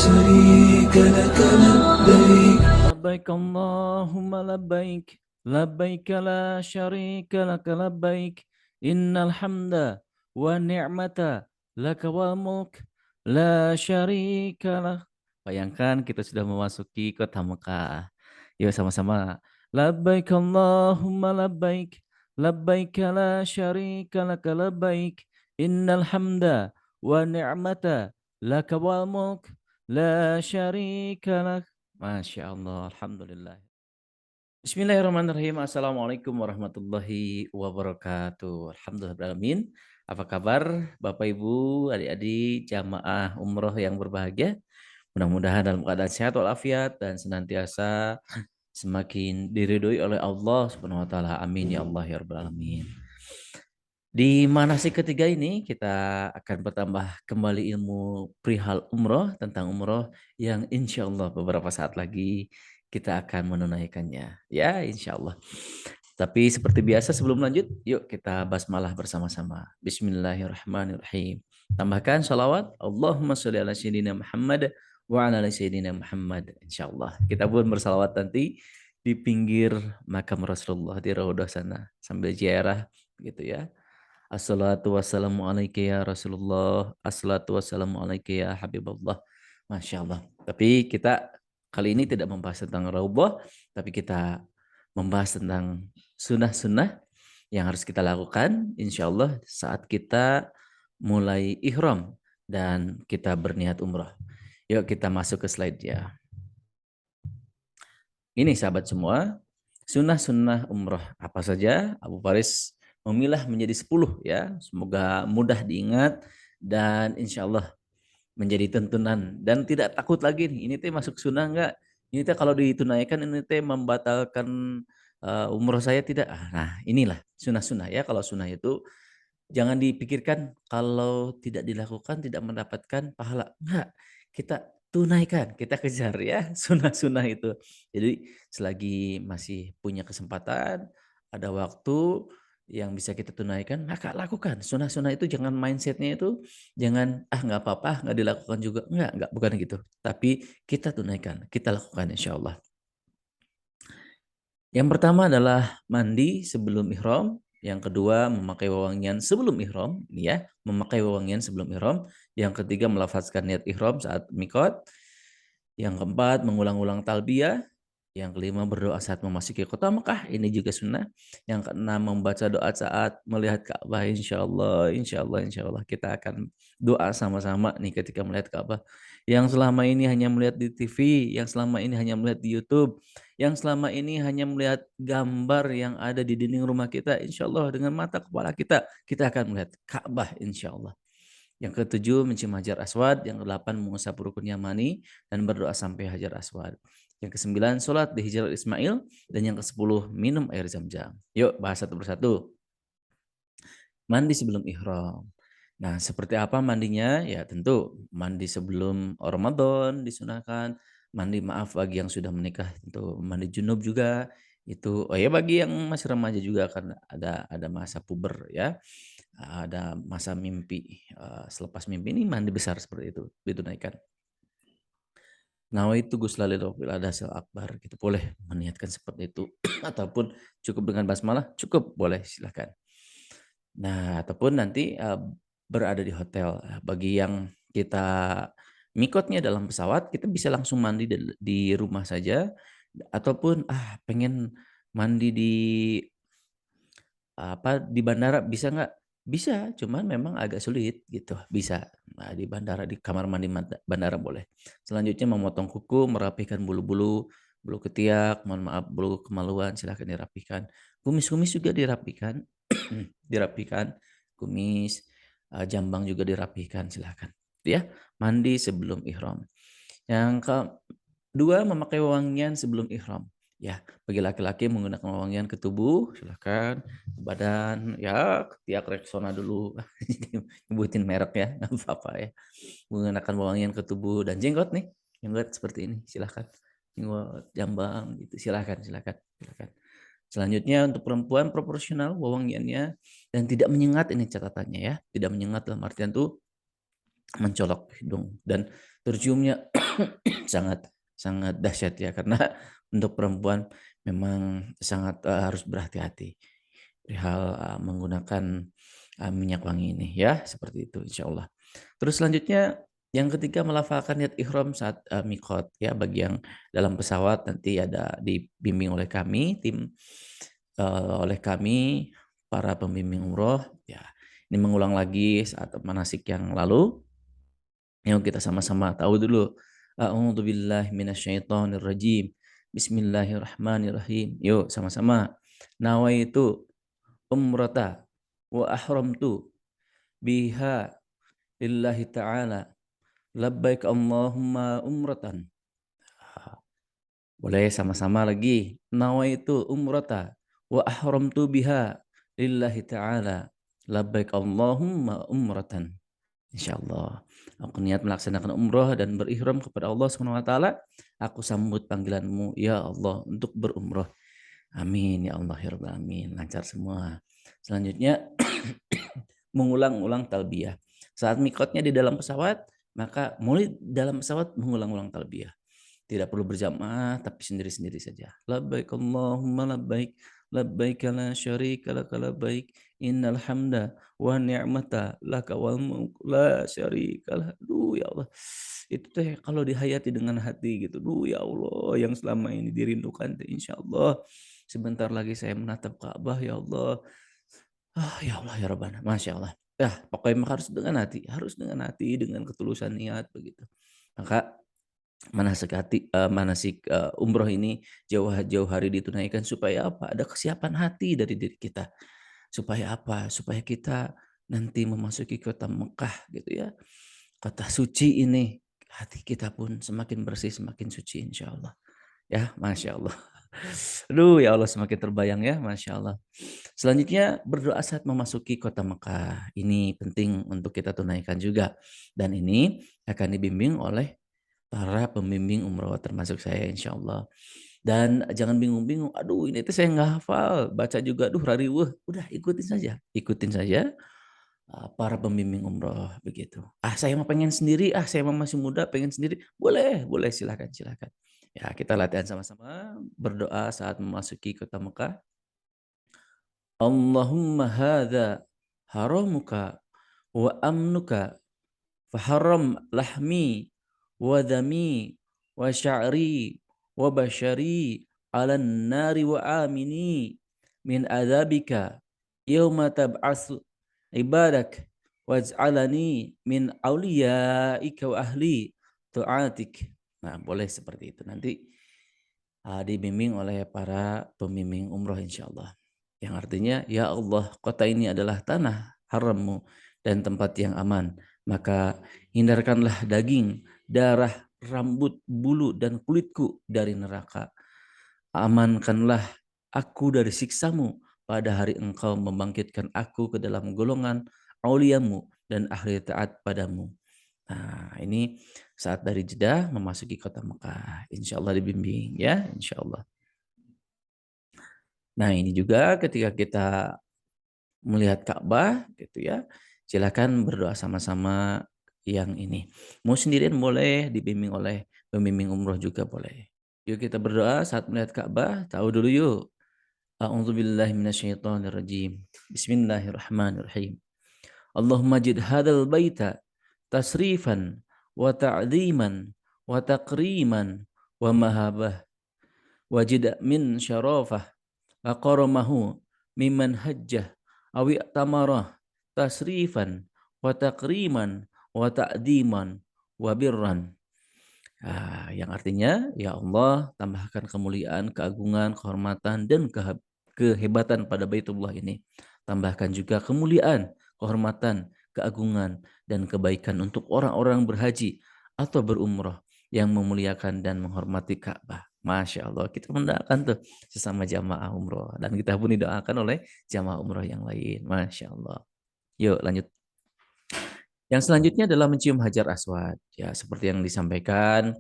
شريك لك لبيك لبيك اللهم لبيك لبيك لا شريك لك لبيك إن الحمد والنعمة لك والملك la syarika. Bayangkan kita sudah memasuki kota Mekah. Yuk sama-sama. Labbaik Allahumma labbaik. Labbaik la syarika laka labbaik. Innal hamda wa ni'mata laka wal mulk la syarika lak. Masya Allah. Alhamdulillah. Bismillahirrahmanirrahim. Assalamualaikum warahmatullahi wabarakatuh. Alhamdulillahirrahmanirrahim. Apa kabar Bapak Ibu, adik-adik, jamaah umroh yang berbahagia? Mudah-mudahan dalam keadaan sehat walafiat dan senantiasa semakin diridhoi oleh Allah Subhanahu wa taala. Amin ya Allah ya rabbal alamin. Di manasik ketiga ini kita akan bertambah kembali ilmu perihal umroh tentang umroh yang insya Allah beberapa saat lagi kita akan menunaikannya. Ya insya Allah. Tapi seperti biasa sebelum lanjut, yuk kita basmalah bersama-sama. Bismillahirrahmanirrahim. Tambahkan salawat. Allahumma sholli ala sayyidina Muhammad wa ala ali sayyidina Muhammad. Insya Allah. Kita pun bersalawat nanti di pinggir makam Rasulullah di Raudhah sana sambil ziarah gitu ya. Assalatu wassalamu alaika ya Rasulullah. Assalatu wassalamu alaika ya Habibullah. Masya Allah. Tapi kita kali ini tidak membahas tentang Raudhah, tapi kita membahas tentang sunnah-sunnah yang harus kita lakukan insya Allah saat kita mulai ihram dan kita berniat umrah. Yuk kita masuk ke slide ya. Ini sahabat semua, sunnah-sunnah umrah apa saja? Abu Faris memilah menjadi 10 ya. Semoga mudah diingat dan insya Allah menjadi tuntunan dan tidak takut lagi nih. Ini teh masuk sunnah enggak? Ini teh kalau ditunaikan ini teh membatalkan umroh saya tidak. Nah, inilah sunnah-sunnah ya. Kalau sunnah itu jangan dipikirkan kalau tidak dilakukan tidak mendapatkan pahala. Enggak, kita tunaikan, kita kejar ya sunnah-sunnah itu. Jadi selagi masih punya kesempatan, ada waktu yang bisa kita tunaikan, maka lakukan. Sunnah-sunnah itu jangan mindsetnya itu, jangan nggak apa-apa, nggak dilakukan juga. Enggak, bukan gitu. Tapi kita tunaikan, kita lakukan insya Allah. Yang pertama adalah mandi sebelum ihram. Yang kedua memakai wewangian sebelum ihram, ini ya, memakai wewangian sebelum ihram. Yang ketiga melafazkan niat ihram saat mikot. Yang keempat mengulang-ulang talbiyah. Yang kelima berdoa saat memasuki kota Mekah, ini juga sunnah. Yang keenam membaca doa saat melihat Ka'bah, insya Allah, insya Allah, insya Allah kita akan doa sama-sama nih ketika melihat Ka'bah. Yang selama ini hanya melihat di TV, yang selama ini hanya melihat di YouTube, yang selama ini hanya melihat gambar yang ada di dinding rumah kita, insya Allah dengan mata kepala kita akan melihat Ka'bah, insya Allah. Yang ketujuh mencium hajar aswad, yang kedelapan mengusap rukun yamani dan berdoa sampai hajar aswad. Yang kesembilan sholat di Hijrah Ismail dan yang kesepuluh minum air zam-zam. Yuk bahas satu persatu. Mandi sebelum ihram. Nah, seperti apa mandinya? Ya tentu mandi sebelum Ramadan disunahkan. Mandi maaf bagi yang sudah menikah tentu mandi junub juga itu. Oh ya bagi yang masih remaja juga kan ada masa puber ya. Ada masa mimpi. Selepas mimpi ini mandi besar seperti itu ditunaikan. Nawaitu guslalil adasal akbar gitu boleh meniatkan seperti itu ataupun cukup dengan basmalah cukup boleh silahkan. Nah, ataupun nanti berada di hotel. Bagi yang kita mikotnya dalam pesawat, kita bisa langsung mandi di rumah saja, ataupun pengen mandi di bandara bisa nggak? Bisa, cuman memang agak sulit gitu. Bisa. Nah, di bandara di kamar mandi bandara boleh. Selanjutnya memotong kuku, merapikan bulu-bulu, bulu ketiak, mohon maaf bulu kemaluan silahkan dirapikan. Kumis-kumis juga dirapikan, dirapikan. Kumis, jambang juga dirapikan silahkan. Ya, mandi sebelum ihram. Yang kedua memakai wangian sebelum ihram. Ya, bagi laki-laki menggunakan wangian ke tubuh, silahkan ke badan, ya ketiak Rexona dulu, nyebutin merek ya, nggak apa-apa ya. Menggunakan wangian ke tubuh dan jenggot nih, jenggot seperti ini, silahkan. Jenggot, jambang, gitu, silahkan. Selanjutnya untuk perempuan proporsional wewangiannya dan tidak menyengat ini catatannya ya, tidak menyengat dalam artian tuh mencolok hidung dan terciumnya sangat sangat dahsyat ya, karena untuk perempuan memang sangat harus berhati-hati perihal menggunakan minyak wangi ini ya, seperti itu insyaallah. Terus selanjutnya yang ketiga melafalkan niat ihram saat miqat ya, bagi yang dalam pesawat nanti ada dibimbing oleh kami oleh kami para pembimbing umroh ya. Ini mengulang lagi saat manasik yang lalu. Yuk kita sama-sama tahu dulu. A'udzubillahi minasyaitonirrajim. Bismillahirrahmanirrahim. Yuk sama-sama. Nawaitu umrata wa ahramtu biha lillahi ta'ala. Labbaik Allahumma umratan. Boleh sama-sama lagi. Nawaitu umrata wa ahramtu biha lillahi ta'ala. Labbaik Allahumma umratan. Insyaallah. Aku niat melaksanakan umroh dan berihram kepada Allah Subhanahu wa taala. Aku sambut panggilanmu ya Allah untuk berumroh. Amin ya Allah ya rabbal alamin. Lancar semua. Selanjutnya mengulang-ulang talbiyah. Saat mikotnya di dalam pesawat, maka mulai dalam pesawat mengulang-ulang talbiyah. Tidak perlu berjamaah tapi sendiri-sendiri saja. Labbaik Allahumma labbaik, labbaik la syarika laka labbaik, innal hamda wa ni'mata laka wal mulk la syarika lah. Duh ya Allah. Itu teh kalau dihayati dengan hati gitu. Duh ya Allah, yang selama ini dirindukan teh insyaallah sebentar lagi saya menatap Ka'bah ya Allah. Ya Allah ya Rabbana, Masya Allah. Pokoknya maka harus dengan hati, dengan ketulusan niat begitu. Maka manasik umroh ini jauh-jauh hari ditunaikan supaya apa? Ada kesiapan hati dari diri kita. Supaya apa? Supaya kita nanti memasuki kota Mekah gitu ya. Kota suci ini, hati kita pun semakin bersih, semakin suci insya Allah. Ya, Masya Allah. Aduh ya Allah semakin terbayang ya, Masya Allah. Selanjutnya berdoa saat memasuki kota Mekah. Ini penting untuk kita tunaikan juga. Dan ini akan dibimbing oleh para pembimbing umroh termasuk saya insya Allah. Dan jangan bingung-bingung, aduh ini tuh saya nggak hafal, baca juga, aduh rariweuh. Udah ikutin saja para pembimbing umroh begitu. Saya mah pengen sendiri, saya mah masih muda pengen sendiri, boleh, boleh silakan, silakan. Ya kita latihan sama-sama berdoa saat memasuki kota Mekah. Allahumma hadza haramuka wa amnuka faharam lahmi wa dami wa sya'ri wa bashari ala nari wa amini min adzabika yauma tab'atsu ibadak waj'alani min auliyaika wa ahli ta'atik. Nah, boleh seperti itu. Nanti dibimbing oleh para pembimbing umroh insyaallah. Yang artinya, ya Allah, kota ini adalah tanah harammu dan tempat yang aman. Maka hindarkanlah daging, darah, rambut, bulu, dan kulitku dari neraka. Amankanlah aku dari siksamu pada hari engkau membangkitkan aku ke dalam golongan auliamu dan ahli taat padamu. Nah, ini saat dari Jeddah memasuki kota Mekah. Insya Allah dibimbing ya, insya Allah. Nah, ini juga ketika kita melihat Ka'bah gitu ya, silakan berdoa sama-sama yang ini. Mau sendirian boleh, dibimbing oleh pembimbing umroh juga boleh. Yuk kita berdoa saat melihat Ka'bah, tahu dulu yuk. A'udzubillahi minasyaitonirrajim. Bismillahirrahmanirrahim. Allahumma jid hadzal baita tasrifan wa ta'dziman wa takriman wa mahabah wajid min syarafah wa qaramahu mimman hajjah awi tamarah tasrifan wa takriman wa ta'dziman wa birran. Yang artinya, ya Allah, tambahkan kemuliaan, keagungan, kehormatan, dan kehebatan pada Baitullah ini. Tambahkan juga kemuliaan, kehormatan, keagungan, dan kebaikan untuk orang-orang berhaji atau berumrah yang memuliakan dan menghormati Ka'bah. Masya Allah, kita mendoakan tuh sesama jamaah umroh. Dan kita pun didoakan oleh jamaah umroh yang lain. Masya Allah. Yuk lanjut. Yang selanjutnya adalah mencium hajar aswad. Ya, seperti yang disampaikan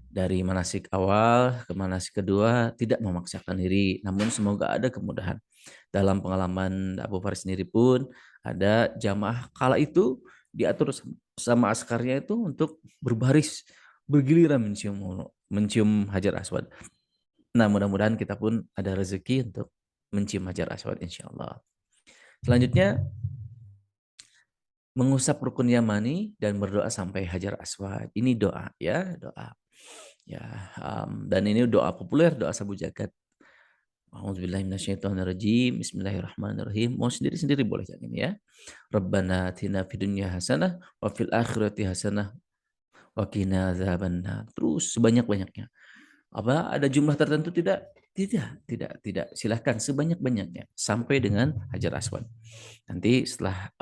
dari manasik awal ke manasik kedua tidak memaksakan diri, namun semoga ada kemudahan. Dalam pengalaman Abu Faris sendiri pun ada jamaah kala itu diatur sama askarnya itu untuk berbaris bergiliran mencium Hajar Aswad. Nah, mudah-mudahan kita pun ada rezeki untuk mencium Hajar Aswad insyaallah. Selanjutnya mengusap rukun yamani dan berdoa sampai Hajar Aswad. Ini doa ya, doa. Ya, dan ini doa populer, doa sabu jagat. A'udzubillahi minasyaitonirrajim. Bismillahirrahmanirrahim. Mau sendiri-sendiri boleh jangan ini ya. Rabbana atina fid dunya hasanah wa fil akhirati hasanah wa qina adzabannar. Terus sebanyak-banyaknya. Apa ada jumlah tertentu tidak? Tidak. Silahkan sebanyak-banyaknya sampai dengan Hajar Aswad. Nanti setelah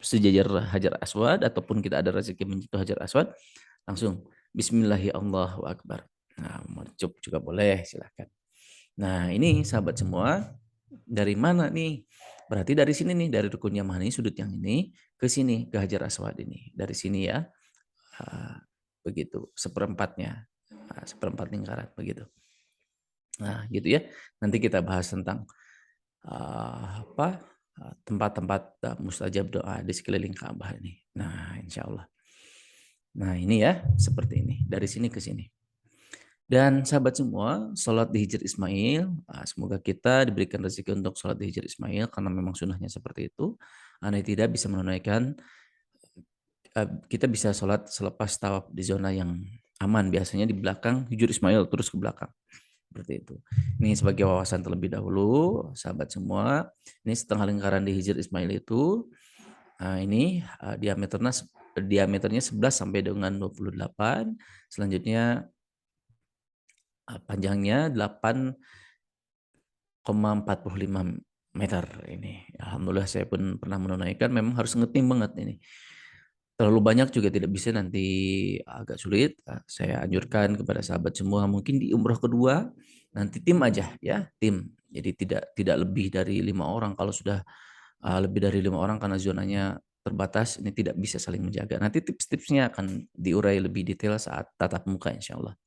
sejajar Hajar Aswad ataupun kita ada rezeki menyentuh Hajar Aswad, langsung Bismillahirrahmanirrahim. Nah, mencup juga boleh, silahkan. Nah, ini sahabat semua, dari mana nih? Berarti dari sini nih, dari rukun Yamani, sudut yang ini, ke sini, ke Hajar Aswad ini. Dari sini ya, begitu, seperempatnya, seperempat lingkaran, begitu. Nah, gitu ya. Nanti kita bahas tentang tempat-tempat mustajab doa di sekeliling Ka'bah ini. Nah, insya Allah. Nah, ini ya, seperti ini. Dari sini ke sini. Dan sahabat semua, sholat di Hijr Ismail, semoga kita diberikan rezeki untuk sholat di Hijr Ismail, karena memang sunnahnya seperti itu. Andai tidak bisa menunaikan, kita bisa sholat selepas tawaf di zona yang aman, biasanya di belakang Hijr Ismail, terus ke belakang. Seperti itu. Ini sebagai wawasan terlebih dahulu, sahabat semua. Ini setengah lingkaran di Hijr Ismail itu, ini diameternya 11 sampai dengan 28. Selanjutnya panjangnya 8,45 meter ini. Alhamdulillah saya pun pernah menunaikan, memang harus ngetim banget ini. Terlalu banyak juga tidak bisa, nanti agak sulit. Saya anjurkan kepada sahabat semua mungkin di umroh kedua nanti tim aja ya, tim. Jadi tidak lebih dari 5 orang. Kalau sudah lebih dari 5 orang karena zonanya terbatas, ini tidak bisa saling menjaga. Nanti tips-tipsnya akan diurai lebih detail saat tatap muka insya Allah.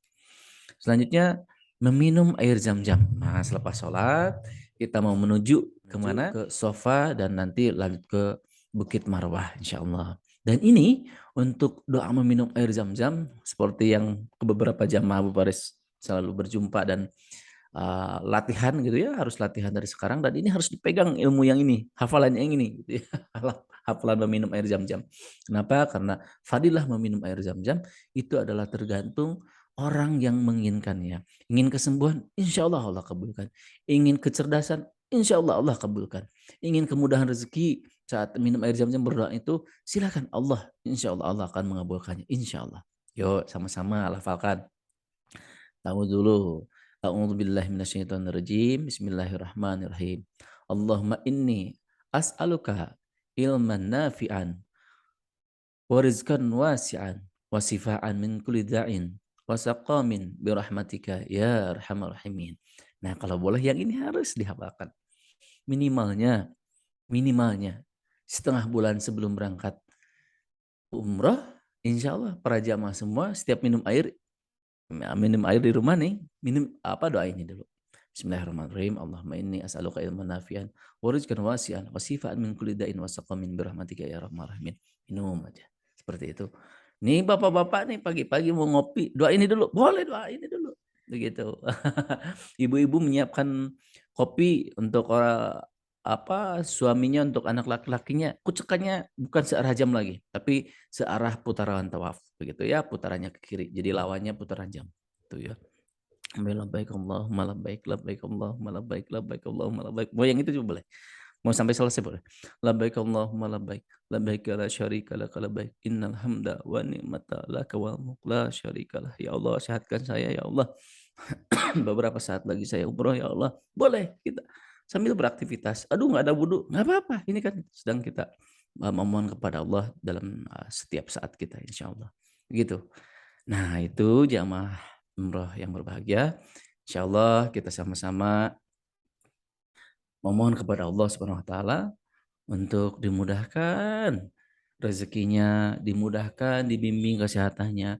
Selanjutnya meminum air zam-zam. Nah, selepas sholat kita mau menuju kemana? Ke sofa dan nanti lanjut ke Bukit Marwah insya Allah. Dan ini untuk doa meminum air zam-zam seperti yang ke beberapa jamaah Abu Baris selalu berjumpa dan latihan gitu ya, harus latihan dari sekarang, dan ini harus dipegang ilmu yang ini, hafalan yang ini gitu ya. Hafalan meminum air zam-zam. Kenapa? Karena fadilah meminum air zam-zam itu adalah tergantung orang yang menginginkannya. Ingin kesembuhan, insya Allah Allah kabulkan. Ingin kecerdasan, insya Allah Allah kabulkan. Ingin kemudahan rezeki saat minum air zam-zam berdoa itu, silakan Allah, insya Allah Allah akan mengabulkannya, insya Allah. Yuk sama-sama hafalkan. Tahu dulu. A'udzubillahi minasyaitonirrajim. Bismillahirrahmanirrahim. Allahumma inni as'aluka ilman nafi'an wa rizqan wasi'an wa sifaan min kulli da'in wa saqamin birahmatika ya arhamar rahimin. Nah, kalau boleh yang ini harus dihafalkan. Minimalnya, minimalnya setengah bulan sebelum berangkat umroh, insya Allah para jamaah semua setiap minum air di rumah nih, minum apa, doa ini dulu. Bismillahirrahmanirrahim. Allahumma inni as'aluka ilman nafi'an wa rizqan wasi'an wa shifaan min kulli da'in wa saqamin birahmatika ya arhamar rahimin. Minum aja. Seperti itu. Nih bapak-bapak nih pagi-pagi mau ngopi, doa ini dulu. Boleh doa ini dulu. Begitu. Ibu-ibu menyiapkan kopi untuk orang suaminya, untuk anak laki-lakinya, kucekannya bukan searah jam lagi, tapi searah putaran tawaf, begitu ya, putarannya ke kiri. Jadi lawannya putaran jam. Itu ya. Labbaik Allahumma labbaik, labbaik Allahumma labbaik, labbaik Allahumma labbaik. Mau yang itu juga boleh. Mau sampai selesai boleh. Labbaik Allahumma labbaik, labbaik la syarika lak labbaik, innal hamda wa ni'mata laka wal mulk la syarika lah. Ya Allah, sehatkan saya ya Allah. Beberapa saat lagi saya umroh ya Allah. Boleh kita sambil beraktivitas. Aduh nggak ada wudhu, nggak apa-apa. Ini kan sedang kita memohon kepada Allah dalam setiap saat kita insya Allah. Begitu. Nah itu jamaah umroh yang berbahagia. Insya Allah kita sama-sama memohon kepada Allah Subhanahu Wa Taala untuk dimudahkan rezekinya, dimudahkan dibimbing kesehatannya,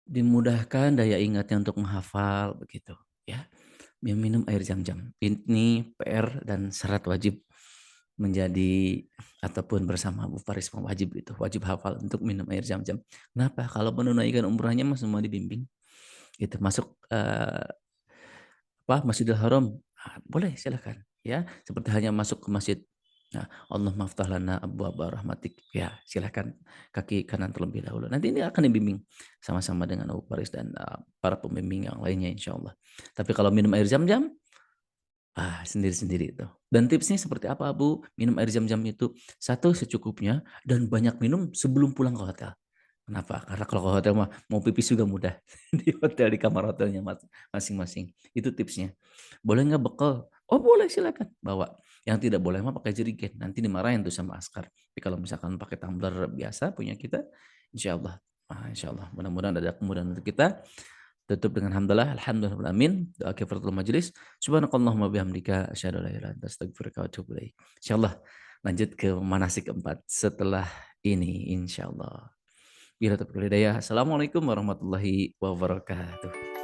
dimudahkan daya ingatnya untuk menghafal begitu ya. Minum air zam-zam. Ini PR dan syarat wajib menjadi ataupun bersama Abu Faris wajib itu, wajib hafal untuk minum air Zam-Zam. Kenapa? Kalau menunaikan umrahnya mah semua dibimbing. Gitu, masuk Masjidil Haram, boleh silakan ya, seperti hanya masuk ke masjid. Nah, Allah maftah lana abwaaba rahmatik. Ya, silakan kaki kanan terlebih dahulu. Nanti ini akan dibimbing sama-sama dengan Abu Faris dan para pembimbing yang lainnya insyaallah. Tapi kalau minum air Zam-Zam, sendiri-sendiri itu. Dan tipsnya seperti apa, Bu? Minum air Zam-Zam itu, satu secukupnya dan banyak minum sebelum pulang ke hotel. Kenapa? Karena kalau ke hotel mah mau pipis juga mudah di hotel, di kamar hotelnya masing-masing. Itu tipsnya. Boleh nggak bekal? Oh boleh silakan bawa. Yang tidak boleh mah pakai jerigen. Nanti dimarahin tuh sama askar. Tapi kalau misalkan pakai tumbler biasa punya kita, insya Allah. Insya Allah. Mudah-mudahan ada kemudahan untuk kita. Tutup dengan hamdalah, alhamdulillah, amin. Doa kifaratul majelis. Subhanakallahumma bihamdika asyhadu an la ilaha illa anta astaghfiruka wa atubu ilaik. Insyaallah lanjut ke manasik keempat setelah ini insyaallah. Bila taufiq wal hidayah. Assalamualaikum warahmatullahi wabarakatuh.